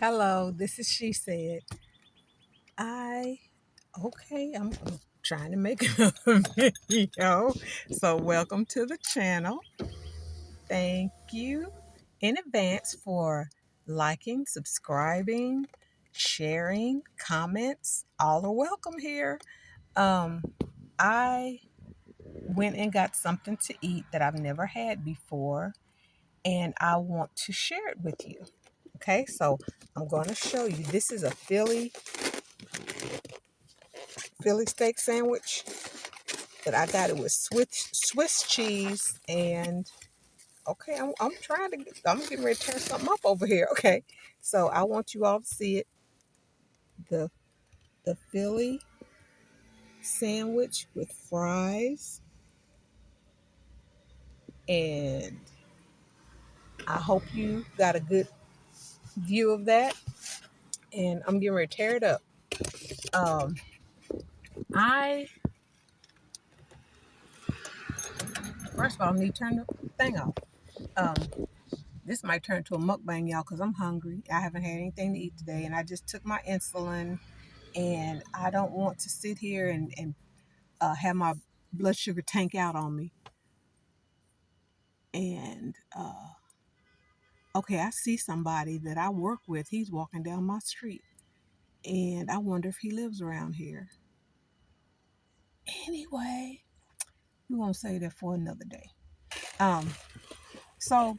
Hello, this is She Said. I, I'm trying to make another video. So, welcome to the channel. Thank you in advance for liking, subscribing, sharing, comments. All are welcome here. Um, I went and got something to eat that I've never had before, and I want to share it with you. Okay, so I'm going to show you. This is a Philly steak sandwich, but I got it with Swiss cheese and okay, I'm getting ready to turn something up over here. Okay, so I want you all to see it. The the Philly sandwich with fries, and I hope you got a good view of that. And I'm getting ready to tear it up. Um, I First of all need to turn the thing off. Um, this might turn to a mukbang, y'all, because I'm hungry. I haven't had anything to eat today, and I just took my insulin, and I don't want to sit here and have my blood sugar tank out on me. And okay, I see somebody that I work with. He's walking down my street, and I wonder if he lives around here. Anyway, we won't say that for another day. Um, so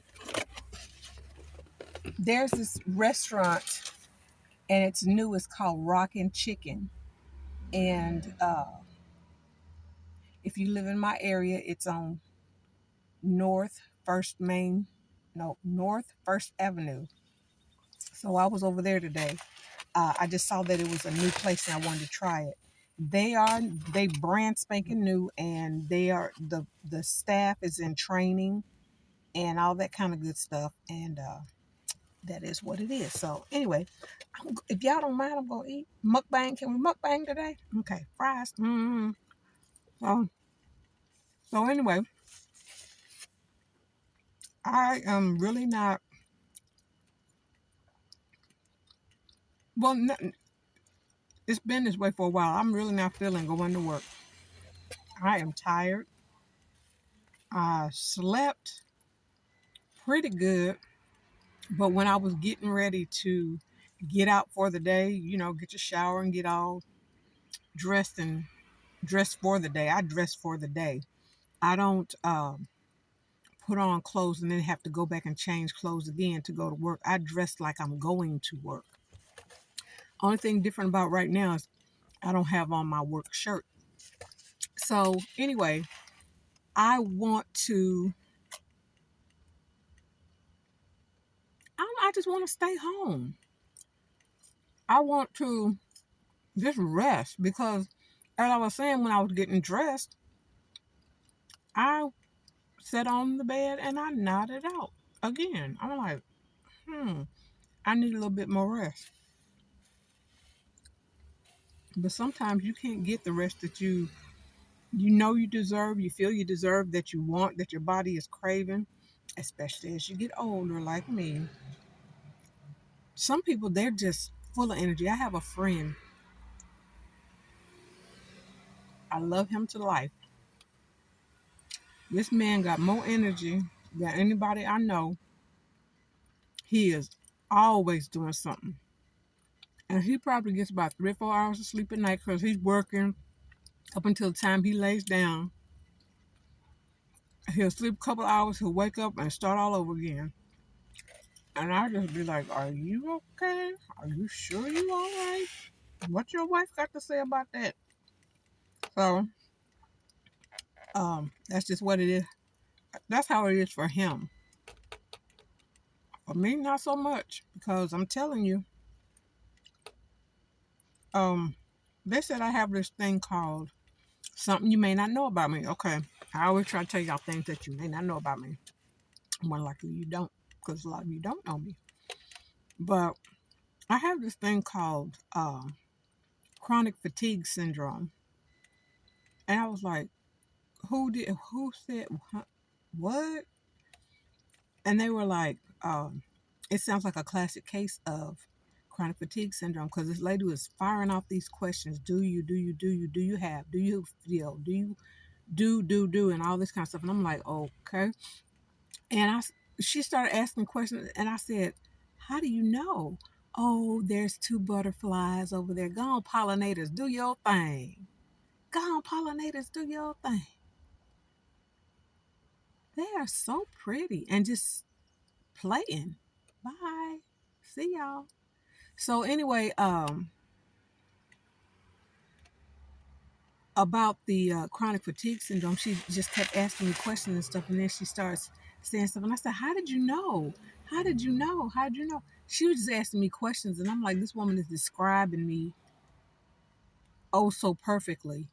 there's this restaurant, and it's new. It's called Rockin' Chicken, and if you live in my area, it's on North First Main, no, North First Avenue. So I was over there today. I just saw that it was a new place and I wanted to try it. They brand spanking new, and the staff is in training and all that kind of good stuff, and that is what it is. So anyway, if y'all don't mind, I'm gonna eat mukbang. Can we mukbang today? Okay, fries. So anyway, I am really not. Well, it's been this way for a while. I'm really not feeling going to work. I am tired. I slept pretty good, but when I was getting ready to get out for the day, get your shower and get all dressed and dressed for the day. I dress for the day. I don't put on clothes and then have to go back and change clothes again to go to work. I dress like I'm going to work. Only thing different about right now is I don't have on my work shirt. So anyway, I want to I just want to stay home. I want to just rest because, as I was saying, when I was getting dressed, I sat on the bed and I nodded out again. I'm like, I need a little bit more rest. But sometimes you can't get the rest that you know you deserve, you feel you deserve, that you want, that your body is craving, especially as you get older like me. Some people, they're just full of energy. I have a friend. I love him to life. This man got more energy than anybody I know. He is always doing something. And he probably gets about 3 or 4 hours of sleep at night because he's working up until the time he lays down. He'll sleep a couple hours, he'll wake up and start all over again. And I just be like, are you okay? Are you sure you all right? What your wife got to say about that? So, that's just what it is. That's how it is for him. For me, not so much because I'm telling you, um, they said I have this thing called something you may not know about me. Okay, I always try to tell y'all things that you may not know about me. More likely you don't, because a lot of you don't know me. But I have this thing called chronic fatigue syndrome, and I was like, who said what? And they were like, it sounds like a classic case of chronic fatigue syndrome, because this lady was firing off these questions. Do you have, do you feel, do you do, and all this kind of stuff. And I'm like, okay. And she started asking questions, and I said, how do you know? Oh, there's two butterflies over there. Go on, pollinators, do your thing. Go on, pollinators, do your thing. They are so pretty and just playing. Bye. See y'all. So anyway, about the chronic fatigue syndrome, she just kept asking me questions and stuff, and then she starts saying stuff, and I said, how did you know? How did you know? How did you know? She was just asking me questions, and I'm like, this woman is describing me oh so perfectly,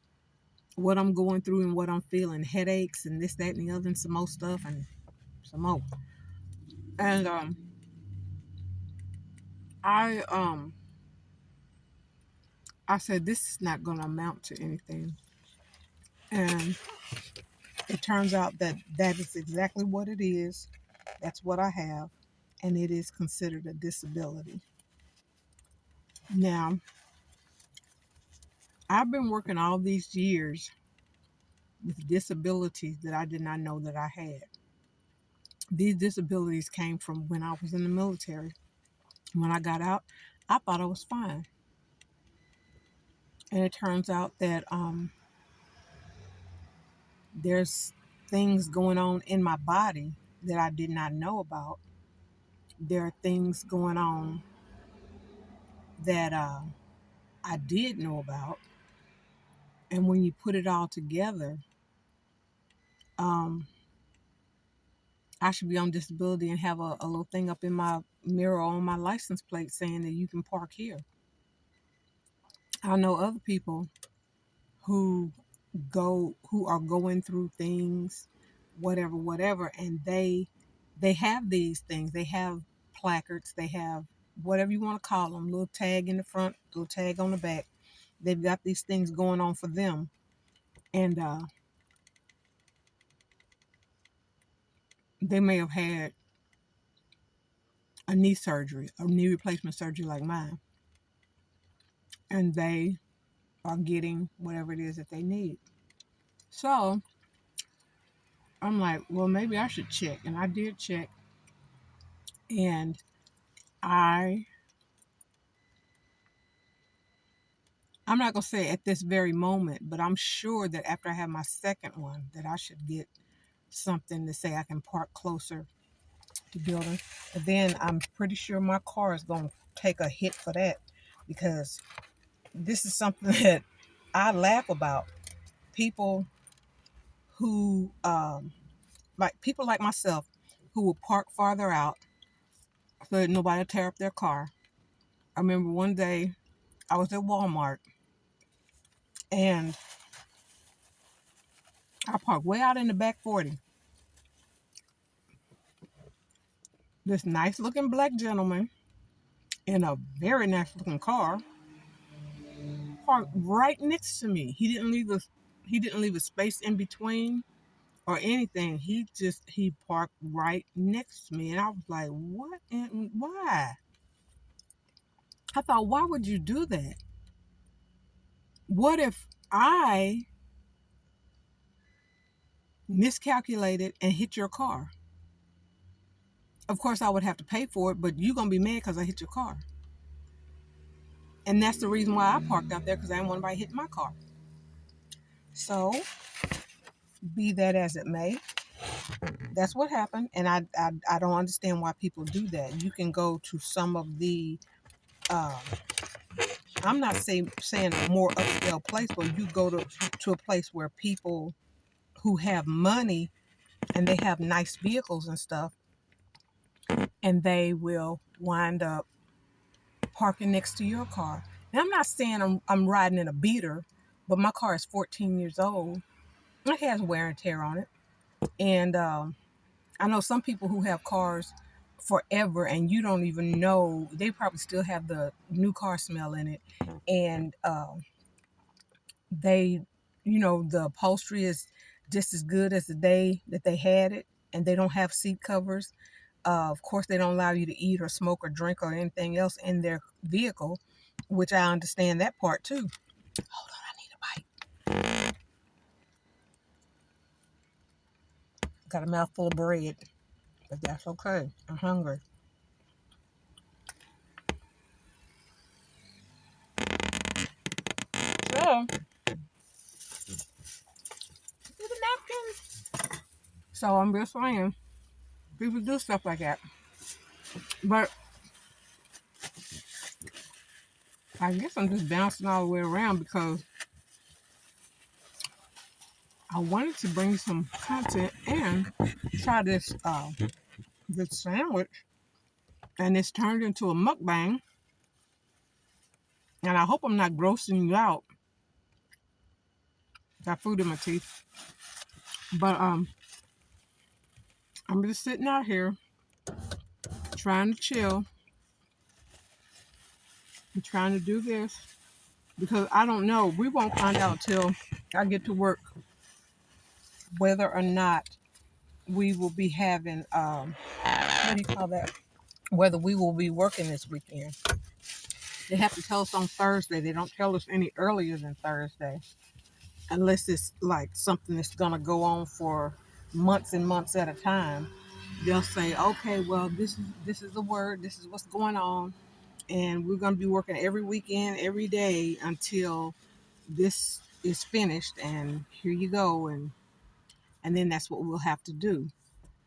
what I'm going through and what I'm feeling, headaches and this, that, and the other, and some more stuff, and some more. And I um I said, this is not going to amount to anything. And it turns out that that is exactly what it is. That's what I have. And it is considered a disability. Now, I've been working all these years with disabilities that I did not know that I had. These disabilities came from when I was in the military. When I got out, I thought I was fine. And it turns out that there's things going on in my body that I did not know about. There are things going on that I did know about. And when you put it all together, um, I should be on disability and have a little thing up in my mirror on my license plate saying that you can park here. I know other people who who are going through things, whatever, and they have these things. They have placards, they have whatever you want to call them, little tag in the front, little tag on the back. They've got these things going on for them. And they may have had a knee surgery, a knee replacement surgery like mine, and they are getting whatever it is that they need. So I'm like, well, maybe I should check. And I did check. And I I'm not gonna say at this very moment, but I'm sure that after I have my second one, that I should get something to say I can park closer to building. But then I'm pretty sure my car is gonna take a hit for that, because this is something that I laugh about. People who like people like myself who will park farther out so that nobody will tear up their car. I remember one day I was at Walmart and I parked way out in the back 40. This nice looking black gentleman in a very nice looking car parked right next to me. He didn't leave a space in between or anything. He parked right next to me, and I was like, what and why? I thought, why would you do that? What if I miscalculated and hit your car? Of course I would have to pay for it, but you're gonna be mad because I hit your car. And that's the reason why I parked out there, because I didn't want anybody hitting my car. So, be that as it may, that's what happened. And I don't understand why people do that. You can go to some of the, uh, I'm not saying a more upscale place, but you go to a place where people who have money and they have nice vehicles and stuff, and they will wind up parking next to your car. Now, I'm not saying I'm riding in a beater, but my car is 14 years old. It has wear and tear on it. And I know some people who have cars forever and you don't even know, they probably still have the new car smell in it. And they, the upholstery is just as good as the day that they had it, and they don't have seat covers. Of course, they don't allow you to eat or smoke or drink or anything else in their vehicle, which I understand that part too. Hold on, I need a bite. Got a mouthful of bread, but that's okay. I'm hungry. So, get a napkin. So I'm just saying, people do stuff like that. But I guess I'm just bouncing all the way around because I wanted to bring some content and try this sandwich, and it's turned into a mukbang. And I hope I'm not grossing you out. Got food in my teeth, but I'm just sitting out here trying to chill and trying to do this because I don't know. We won't find out till I get to work whether or not we will be having what do you call that? Whether we will be working this weekend. They have to tell us on Thursday. They don't tell us any earlier than Thursday, unless it's like something that's gonna go on for months and months at a time. They'll say, okay, well, this is the word. This is what's going on, and we're gonna be working every weekend, every day until this is finished. And here you go, and then that's what we'll have to do.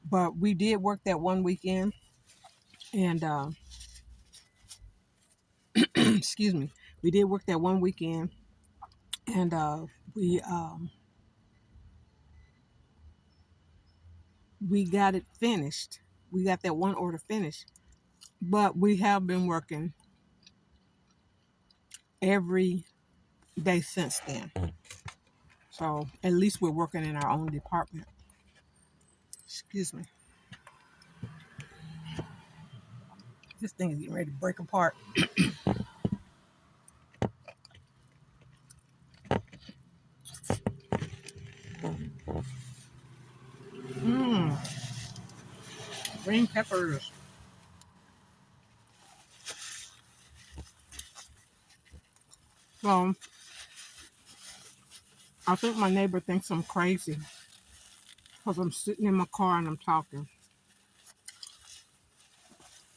But we did work that one weekend, and excuse me, we did work that one weekend, and we um, we got it finished. We got that one order finished, but we have been working every day since then. So at least we're working in our own department. Excuse me. This thing is getting ready to break apart. Mmm, green peppers. So I think my neighbor thinks I'm crazy because I'm sitting in my car and I'm talking.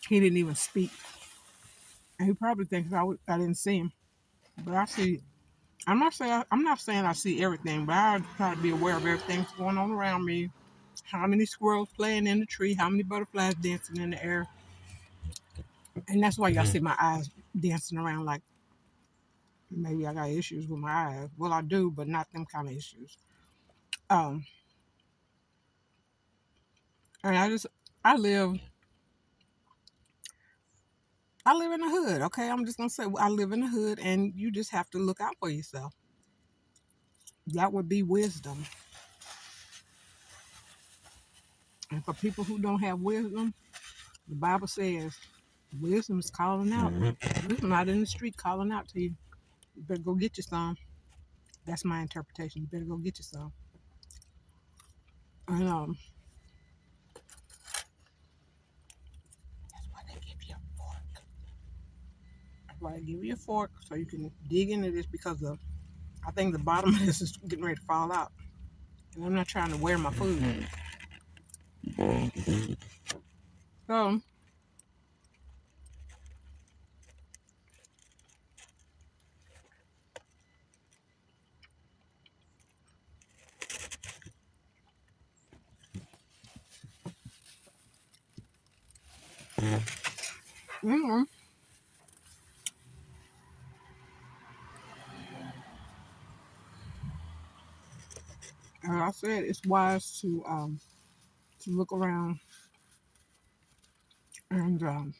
He didn't even speak. And he probably thinks I didn't see him. But I see. I'm not saying I see everything, but I try to be aware of everything that's going on around me. How many squirrels playing in the tree? How many butterflies dancing in the air? And that's why y'all see my eyes dancing around like maybe I got issues with my eyes. Well, I do, but not them kind of issues. Um, and I live, I live in the hood. Okay, I'm just gonna say I live in the hood, and you just have to look out for yourself. That would be wisdom. And for people who don't have wisdom, the Bible says wisdom is calling out. Wisdom out in the street calling out to you. You better go get you some. That's my interpretation. You better go get you some. And that's why they give you a fork. That's why they give you a fork so you can dig into this because I think the bottom of this is getting ready to fall out. And I'm not trying to wear my food. So mm as I said, it's wise to look around and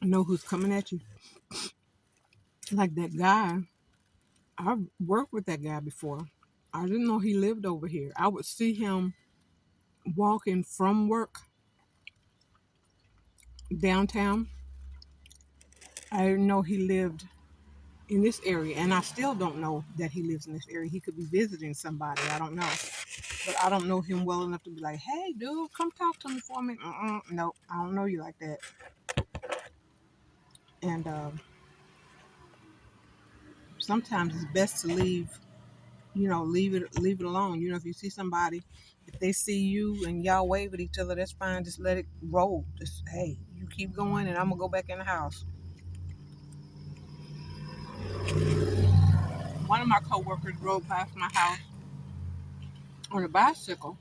know who's coming at you. Like that guy, I've worked with that guy before. I didn't know he lived over here. I would see him walking from work downtown. I didn't know he lived in this area, and I still don't know that he lives in this area. He could be visiting somebody. I don't know. but I don't know him well enough to be like, hey, dude, come talk to me for me. Nope, I don't know you like that. And sometimes it's best to leave it alone. If you see somebody, if they see you and y'all wave at each other, that's fine. Just let it roll. Just, hey, you keep going, and I'm gonna go back in the house. One of my coworkers drove past my house on a bicycle,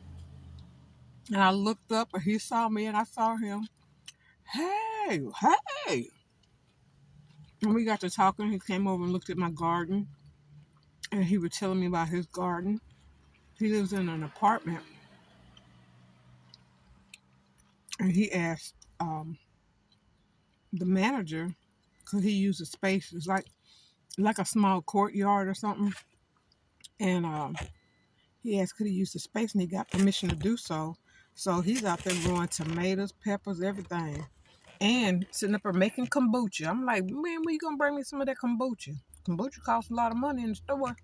and I looked up, and he saw me, and I saw him. Hey, hey! And we got to talking. He came over and looked at my garden, and he was telling me about his garden. He lives in an apartment, and he asked the manager, could he use the space? It's like a small courtyard or something. And he asked could he use the space, and he got permission to do so. So he's out there growing tomatoes, peppers, everything, and sitting up there making kombucha. I'm like, man, where you gonna bring me some of that kombucha? Kombucha costs a lot of money in the store.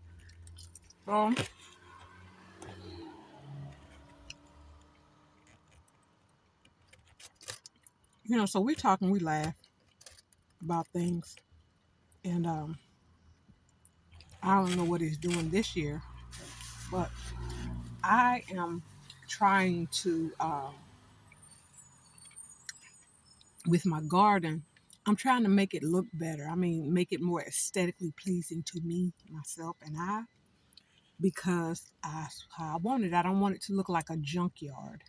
So, so we talk and we laugh about things. And I don't know what he's doing this year, but I am trying to, with my garden, I'm trying to make it look better. I mean, make it more aesthetically pleasing to me, myself, and I, because how I want it. I don't want it to look like a junkyard.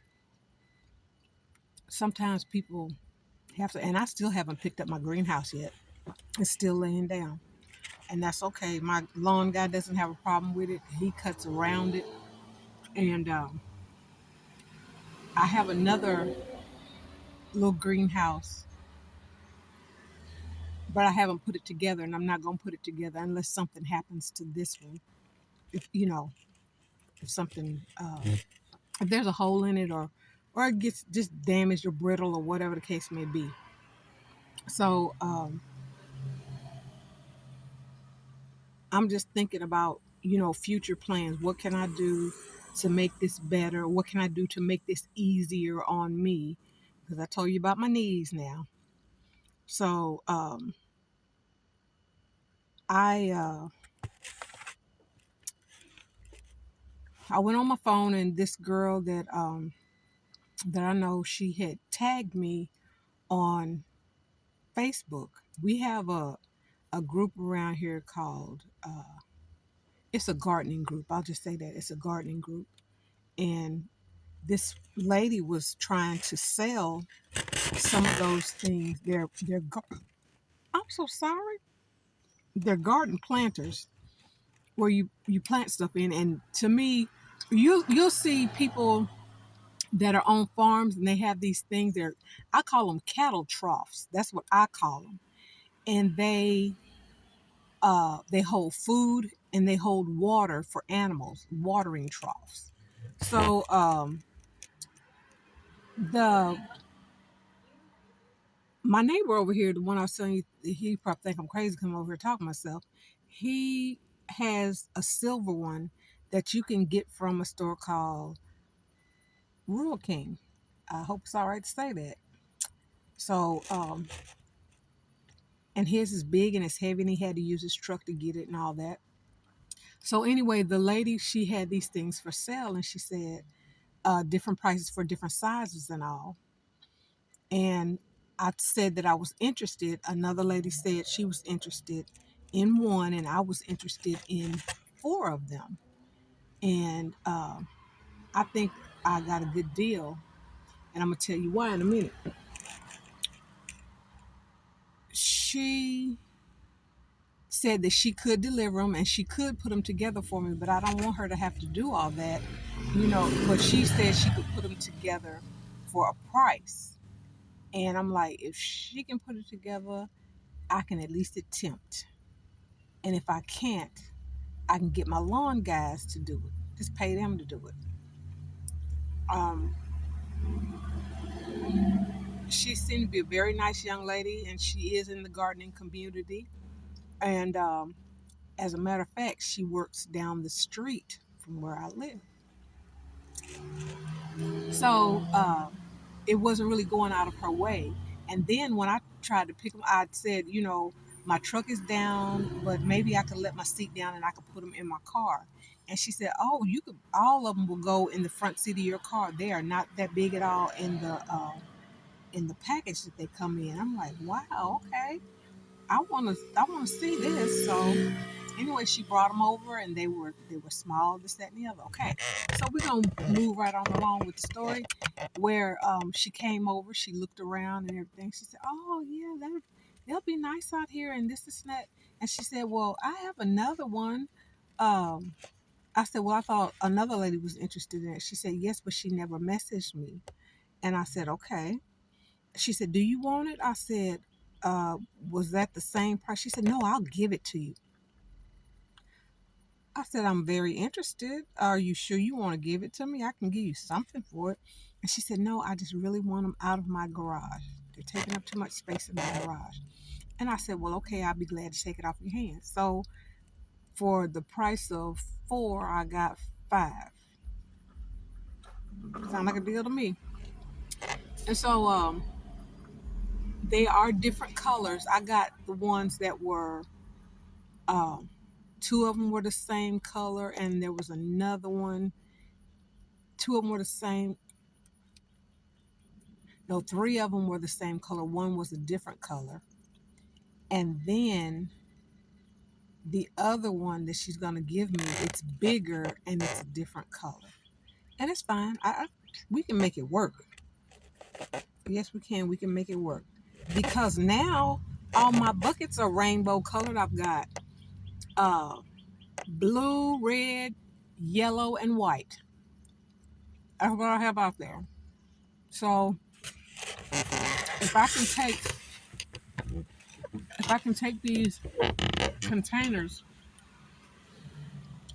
Sometimes people have to, and I still haven't picked up my greenhouse yet. It's still laying down, and that's okay. My lawn guy doesn't have a problem with it. He cuts around it, and I have another little greenhouse, but I haven't put it together, and I'm not gonna put it together unless something happens to this one. If if something, if there's a hole in it, or it gets just damaged or brittle or whatever the case may be. So I'm just thinking about future plans. What can I do to make this better? What can I do to make this easier on me? Because I told you about my knees now. So I I went on my phone, and this girl that I know, she had tagged me on Facebook. We have a group around here called it's a gardening group. I'll just say that it's a gardening group, and this lady was trying to sell some of those things. I'm so sorry. They're garden planters where you plant stuff in, and to me, you'll see people that are on farms, and they have these things. I call them cattle troughs. That's what I call them, and they hold food and they hold water for animals, watering troughs. So the my neighbor over here, the one I was telling you, he probably think I'm crazy coming over here talking to myself. He has a silver one that you can get from a store called Rural King. I hope it's all right to say that. So, and his is big and it's heavy, and he had to use his truck to get it and all that. So anyway, the lady, she had these things for sale, and she said different prices for different sizes and all. And I said that I was interested. Another lady said she was interested in one, and I was interested in four of them. And I think I got a good deal, and I'm gonna tell you why in a minute. She said that she could deliver them and she could put them together for me, but I don't want her to have to do all that, But she said she could put them together for a price, and I'm like, if she can put it together, I can at least attempt. And if I can't, I can get my lawn guys to do it. Just pay them to do it. Um, she seemed to be a very nice young lady, and she is in the gardening community. And as a matter of fact, she works down the street from where I live. So it wasn't really going out of her way. And then when I tried to pick them, I said, my truck is down, but maybe I could let my seat down and I could put them in my car. And she said, "Oh, you could. All of them will go in the front seat of your car. They are not that big at all in the package that they come in." I'm like, "Wow, okay. I wanna see this." So anyway, she brought them over, and they were small, this, that, and the other. Okay, so we're gonna move right on along with the story, where she came over, she looked around and everything. She said, "Oh yeah, they'll be nice out here, and this and that." And she said, "Well, I have another one." Um, I said, "Well, I thought another lady was interested in it." She said, "Yes, but she never messaged me." And I said, "Okay." She said, "Do you want it?" I said, "Was that the same price?" She said, "No, I'll give it to you." I said, "I'm very interested. Are you sure you want to give it to me? I can give you something for it." And she said, "No, I just really want them out of my garage. They're taking up too much space in my garage." And I said, "Well, okay, I'll be glad to take it off your hands." So for the price of four, I got five. Sound like a deal to me. And so they are different colors. I got the ones that were, um, two of them were the same color, and there was another one. Two of them were the same. No, three of them were the same color. One was a different color. And then the other one that she's going to give me, it's bigger and it's a different color. And it's fine. We can make it work. Yes, we can. We can make it work. Because now all my buckets are rainbow colored. I've got uh, blue, red, yellow, and white. That's what I have out there. So if I can take if I can take these containers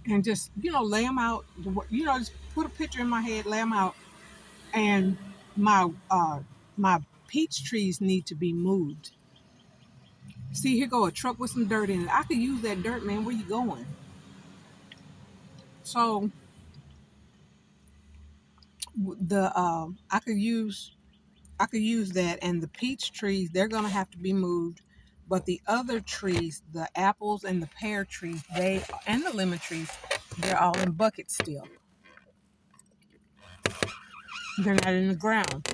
and just lay them out, just put a picture in my head, lay them out, and my peach trees need to be moved. See, here go a truck with some dirt in it. I could use that dirt, man. Where you going? So the I could use that, and the peach trees, they're gonna have to be moved. But the other trees, the apples and the pear trees, and the lemon trees, they're all in buckets still. They're not in the ground.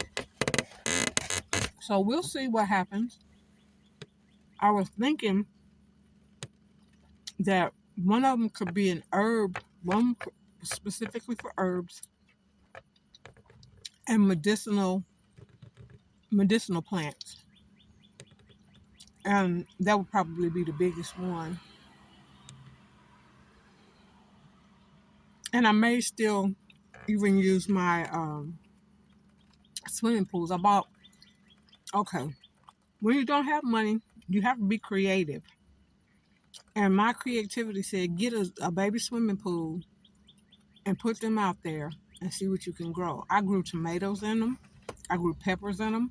So we'll see what happens. I was thinking that one of them could be an herb, one specifically for herbs and medicinal plants, and that would probably be the biggest one. And I may still even use my swimming pools. I bought. Okay, when you don't have money, you have to be creative. And my creativity said, get a baby swimming pool and put them out there and see what you can grow. I grew tomatoes in them. I grew peppers in them.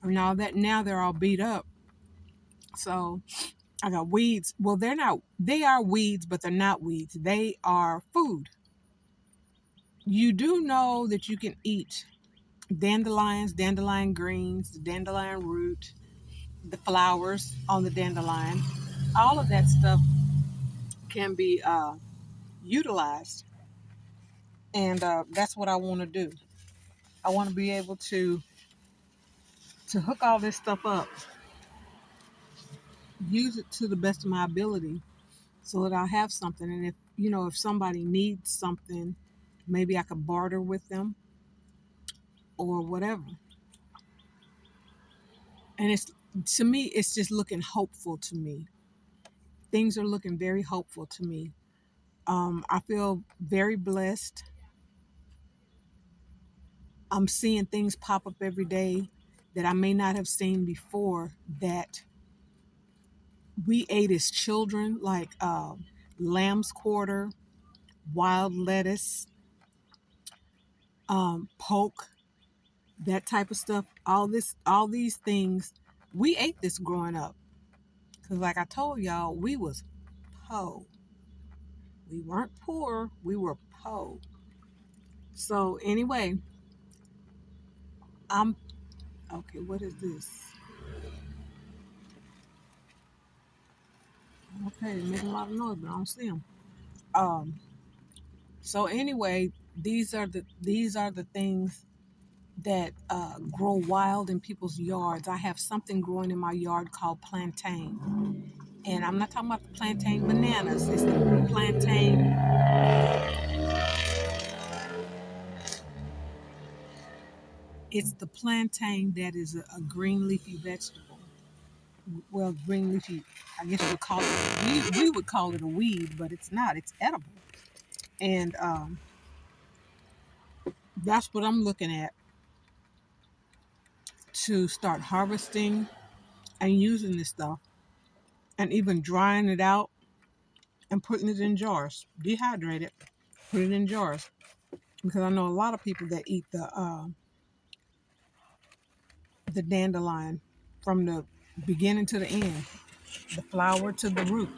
And all that. Now they're all beat up. So I got weeds. Well, they are weeds, but they're not weeds. They are food. You do know that you can eat dandelions, dandelion greens, the dandelion root, the flowers on the dandelion. All of that stuff can be utilized. And that's what I want to do. I want to be able to hook all this stuff up, use it to the best of my ability, so that I have something. And if somebody needs something, maybe I could barter with them or whatever. And to me, it's just looking hopeful to me. Things are looking very hopeful to me. I feel very blessed. I'm seeing things pop up every day that I may not have seen before, that we ate as children, like lamb's quarter, wild lettuce, poke, that type of stuff. All these things, we ate this growing up. Cause like I told y'all, we was po. We weren't poor. We were po. So anyway, I'm okay. What is this? Okay, they're making a lot of noise, but I don't see them. Um. So anyway, these are the things that grow wild in people's yards. I have something growing in my yard called plantain, and I'm not talking about the plantain bananas. It's the plantain. It's the plantain that is a green leafy vegetable. Well, green leafy. I guess you would call it. We would call it a weed, but it's not. It's edible, and that's what I'm looking at to start harvesting and using this stuff, and even drying it out and putting it in jars. Dehydrate it, put it in jars, because I know a lot of people that eat the dandelion from the beginning to the end, the flower to the root.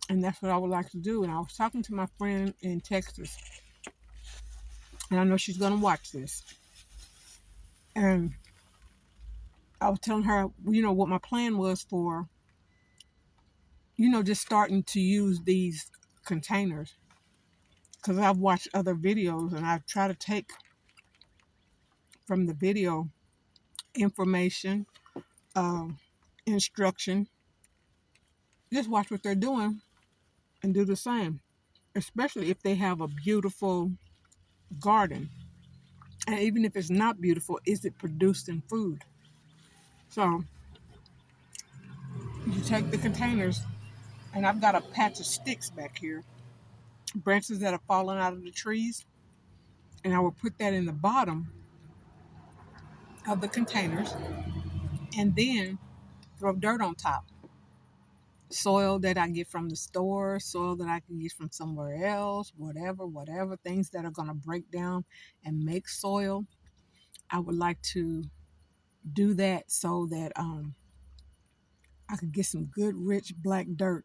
And that's what I would like to do. And I was talking to my friend in Texas, and I know she's going to watch this. And I was telling her, what my plan was for, just starting to use these containers. Because I've watched other videos and I try to take from the video information, um, instruction. Just watch what they're doing and do the same, especially if they have a beautiful garden. And even if it's not beautiful, is it producing food? So you take the containers, and I've got a patch of sticks back here, branches that have fallen out of the trees, and I will put that in the bottom of the containers and then throw dirt on top. Soil that I get from the store, soil that I can get from somewhere else, whatever, things that are going to break down and make soil. I would like to do that so that I could get some good, rich black dirt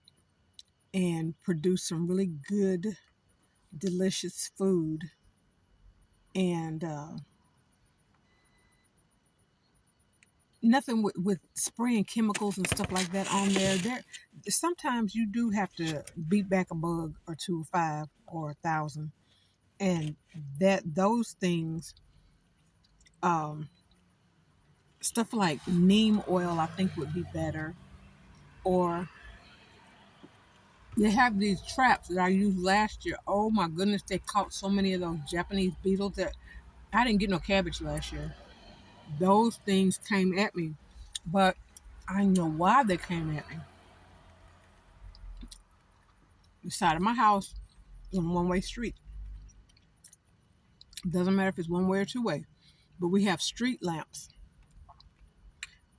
and produce some really good, delicious food. And nothing with spraying chemicals and stuff like that on there. Sometimes you do have to beat back a bug or two, or five, or 1,000, and those things, um, stuff like neem oil, I think would be better. Or they have these traps that I used last year. Oh my goodness, they caught so many of those Japanese beetles that I didn't get no cabbage last year. Those things came at me, but I know why they came at me. The side of my house is a one-way street. Doesn't matter if it's one way or two way, but we have street lamps,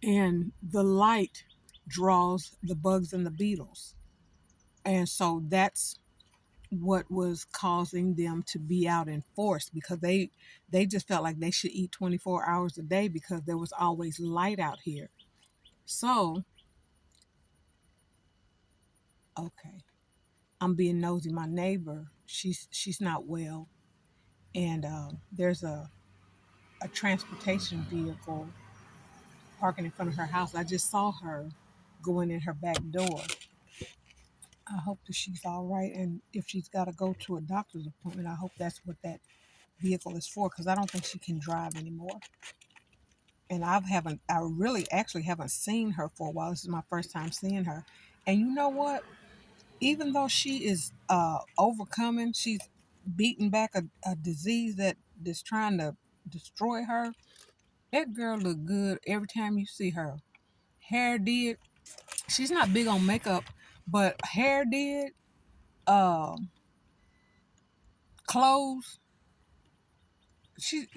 and the light draws the bugs and the beetles, and so that's what was causing them to be out in force, because they just felt like they should eat 24 hours a day because there was always light out here. So okay, I'm being nosy. My neighbor, she's not well, and there's a transportation vehicle parking in front of her house. I just saw her going in her back door. I hope that she's all right, and if she's got to go to a doctor's appointment, I hope that's what that vehicle is for, because I don't think she can drive anymore. And I really actually haven't seen her for a while. This is my first time seeing her. And you know what? Even though she is overcoming, she's beating back a disease that's trying to destroy her. That girl look good every time you see her. Hair did. She's not big on makeup, but hair did. Um, Clothes. She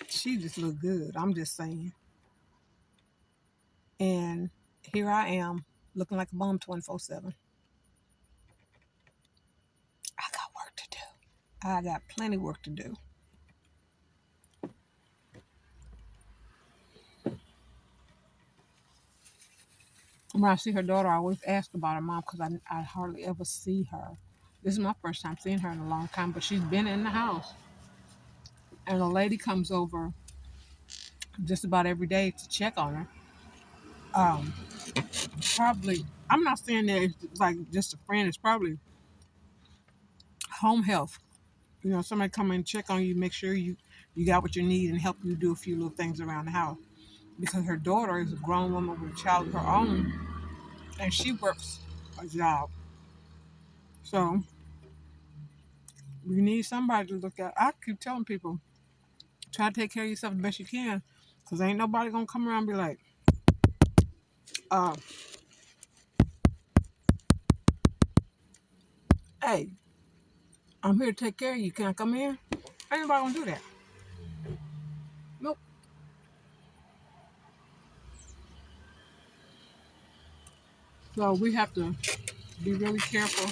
she just look good. I'm just saying. And here I am, looking like a bum 24/7. I got work to do. I got plenty work to do. When I see her daughter, I always ask about her mom because I hardly ever see her. This is my first time seeing her in a long time, but she's been in the house. And a lady comes over just about every day to check on her. Um, Probably, I'm not saying that it's like just a friend, it's probably home health. You know, somebody come and check on you, make sure you got what you need and help you do a few little things around the house. Because her daughter is a grown woman with a child of her own and she works a job. So you need somebody to look at. I keep telling people, try to take care of yourself the best you can. Because ain't nobody going to come around and be like, uh, hey, I'm here to take care of you. Can I come in? Ain't nobody going to do that. Nope. So we have to be really careful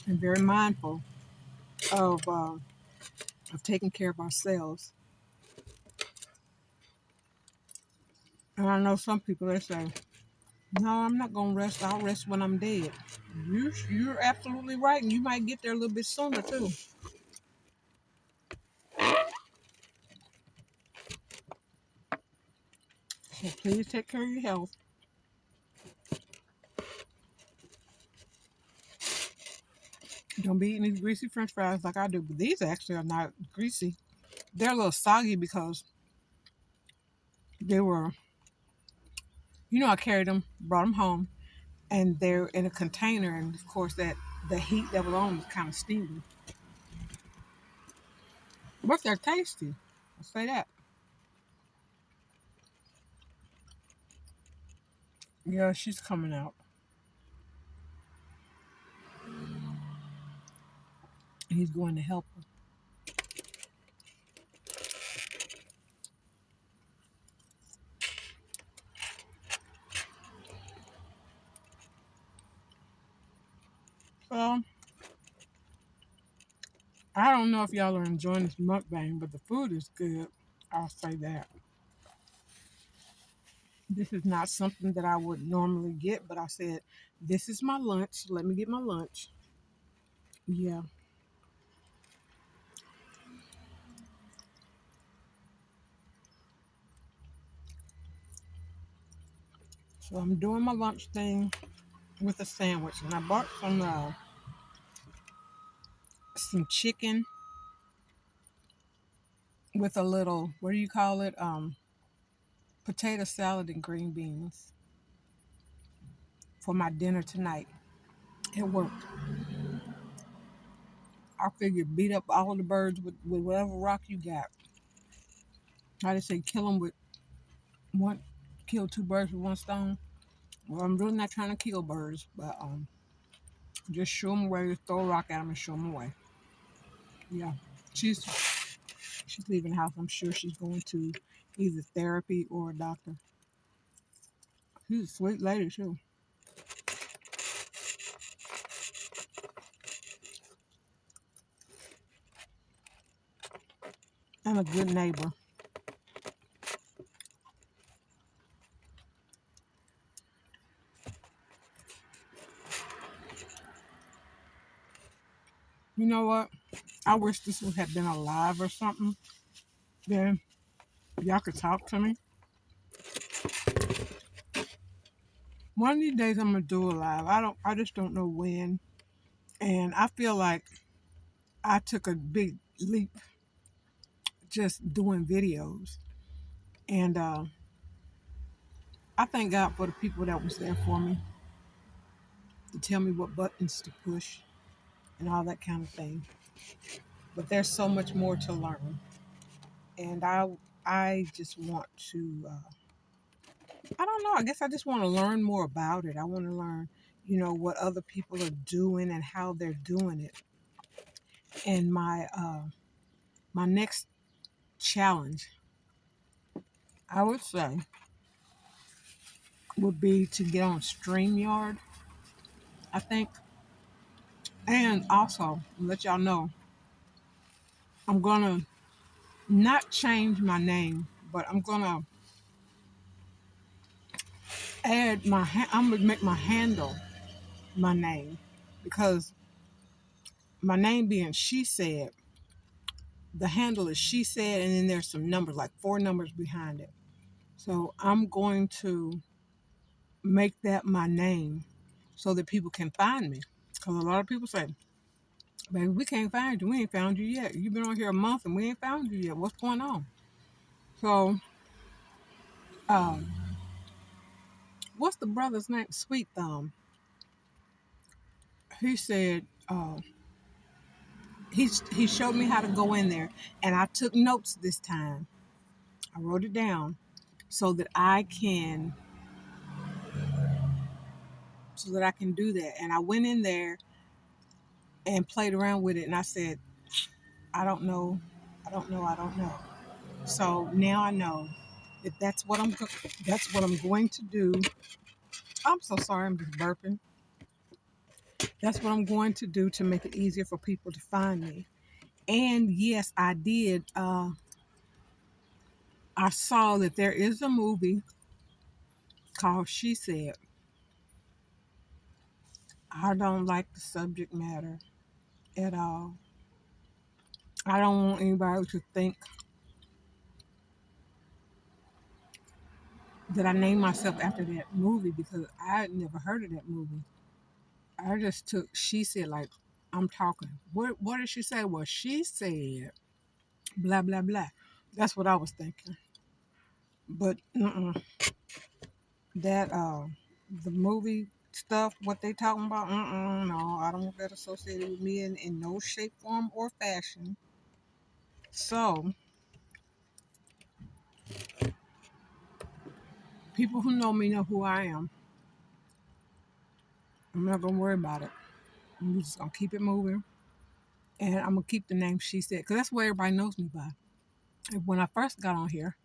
and very mindful of uh, of taking care of ourselves. And I know some people they say, "No, I'm not gonna rest. I'll rest when I'm dead." You're absolutely right, and you might get there a little bit sooner too. So please take care of your health. Don't be eating these greasy French fries like I do. But these actually are not greasy. They're a little soggy because they were, I carried them, brought them home, and they're in a container, and of course that the heat that was on them was kind of steamy. But they're tasty. I'll say that. Yeah, she's coming out. He's going to help her. So I don't know if y'all are enjoying this mukbang, but the food is good. I'll say that. This is not something that I would normally get, but I said, this is my lunch. Let me get my lunch. Yeah. So I'm doing my lunch thing with a sandwich. And I bought some chicken with a little, what do you call it? Potato salad and green beans for my dinner tonight. It worked. I figured beat up all the birds with whatever rock you got. I just say kill them with one, kill two birds with one stone. Well, I'm really not trying to kill birds, but just show them away, throw a rock at them and show them away. Yeah, she's she's leaving the house. I'm sure she's going to either therapy or a doctor. She's a sweet lady too, and a good neighbor. You know what? I wish this would have been alive or something. Then y'all could talk to me. One of these days I'm gonna do a live. I just don't know when. And I feel like I took a big leap just doing videos. And I thank God for the people that was there for me to tell me what buttons to push and all that kind of thing. But there's so much more to learn, and I just want to. I don't know. I guess I just want to learn more about it. I want to learn, what other people are doing and how they're doing it. And my next challenge, I would say, would be to get on StreamYard. I think, and also let y'all know, I'm gonna not change my name, but I'm gonna add my, I'm gonna make my handle my name because my name being She Said, the handle is She Said, and then there's some numbers, like 4 numbers behind it. So I'm going to make that my name so that people can find me. Because a lot of people say, baby, we can't find you. We ain't found you yet. You've been on here a month and we ain't found you yet. What's going on? So, um, what's the brother's name? Sweet Thumb. He said, he showed me how to go in there, and I took notes this time. I wrote it down so that I can do that. And I went in there and played around with it, and I said, I don't know, I don't know. So now I know that that's what I'm going to do. I'm so sorry, I'm just burping. That's what I'm going to do to make it easier for people to find me. And yes, I did. I saw that there is a movie called She Said. I don't like the subject matter at all. I don't want anybody to think that I named myself after that movie because I had never heard of that movie. I just took She Said like I'm talking. What did she say? Well, she said blah blah blah. That's what I was thinking. But that the movie stuff, what they talking about, no, I don't want that associated with me in no shape, form, or fashion. So people who know me know who I am. I'm not gonna worry about it. I'm just gonna keep it moving, and I'm gonna keep the name She Said because that's what everybody knows me by. And when I first got on here,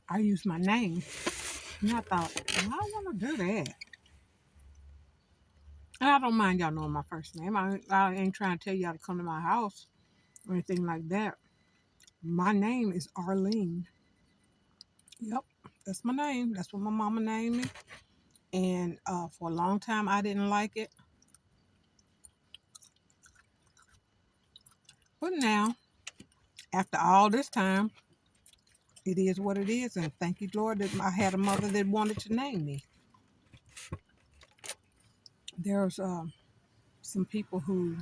I used my name, and I thought, well, I don't want to do that. And I don't mind y'all knowing my first name. I ain't trying to tell y'all to come to my house or anything like that. My name is Arlene. Yep, that's my name. That's what my mama named me. And for a long time, I didn't like it. But now, after all this time, it is what it is. And thank you, Lord, that I had a mother that wanted to name me. There's some people who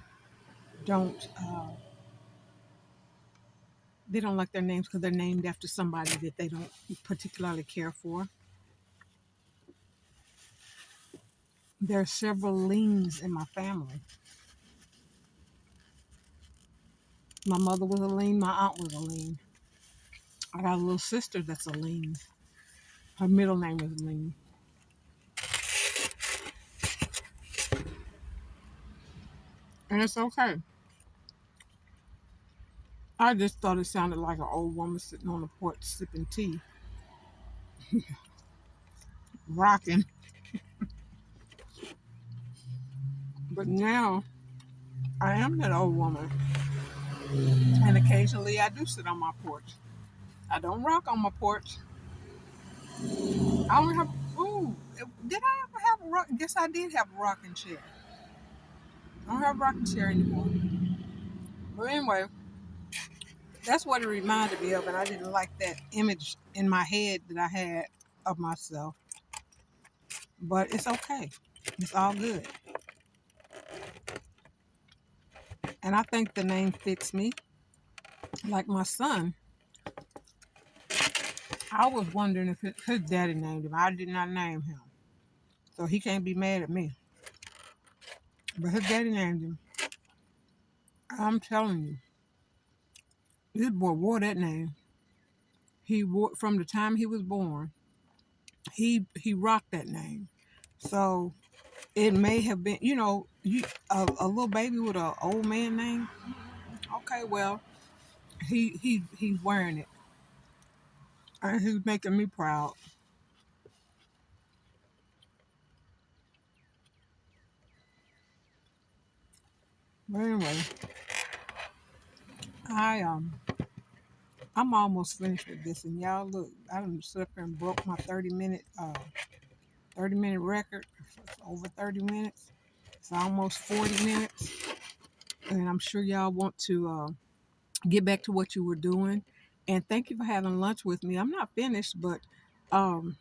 don't they don't like their names because they're named after somebody that they don't particularly care for. There are several Leans in my family. My mother was a Lean. My aunt was a Lean. I got a little sister that's a Lean. Her middle name is Lean. And it's okay. I just thought it sounded like an old woman sitting on the porch sipping tea, rocking. But now I am that old woman. And occasionally I do sit on my porch. I don't rock on my porch. I only have, ooh, did I ever have a rock? Guess I did have a rocking chair. I don't have a rocking chair anymore. But anyway, that's what it reminded me of. And I didn't like that image in my head that I had of myself. But it's okay. It's all good. And I think the name fits me. Like my son, I was wondering if his daddy named him. I did not name him. So he can't be mad at me. But his daddy named him. I'm telling you, this boy wore that name. He wore from the time he was born. He rocked that name. So it may have been, a little baby with an old man name. Okay, well, he's wearing it, and he's making me proud. But anyway, I I'm almost finished with this, and y'all look, I done sit up here and broke my 30-minute 30-minute record. It's over 30 minutes. It's almost 40 minutes. And I'm sure y'all want to get back to what you were doing. And thank you for having lunch with me. I'm not finished, but um,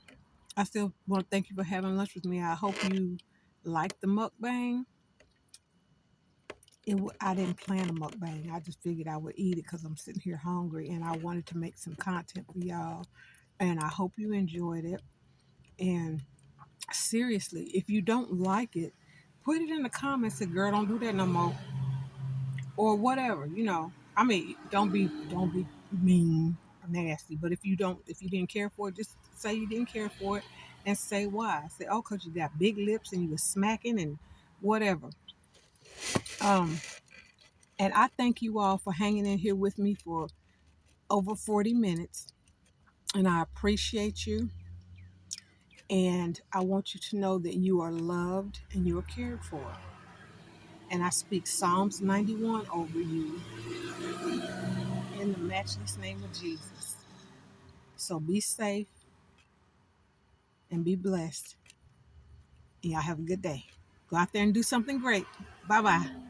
I still want to thank you for having lunch with me. I hope you like the mukbang. I didn't plan a mukbang. I just figured I would eat it because I'm sitting here hungry and I wanted to make some content for y'all. And I hope you enjoyed it. And seriously, if you don't like it, put it in the comments. Say, "Girl, don't do that no more," or whatever. I mean, don't be mean or nasty. But if you didn't care for it, just say you didn't care for it, and say why. Say, "Oh, cause you got big lips and you were smacking and whatever." Um, and I thank you all for hanging in here with me for over 40 minutes, and I appreciate you. And I want you to know that you are loved and you are cared for. And I speak Psalms 91 over you in the matchless name of Jesus. So be safe and be blessed. And y'all have a good day. Go out there and do something great. Bye bye.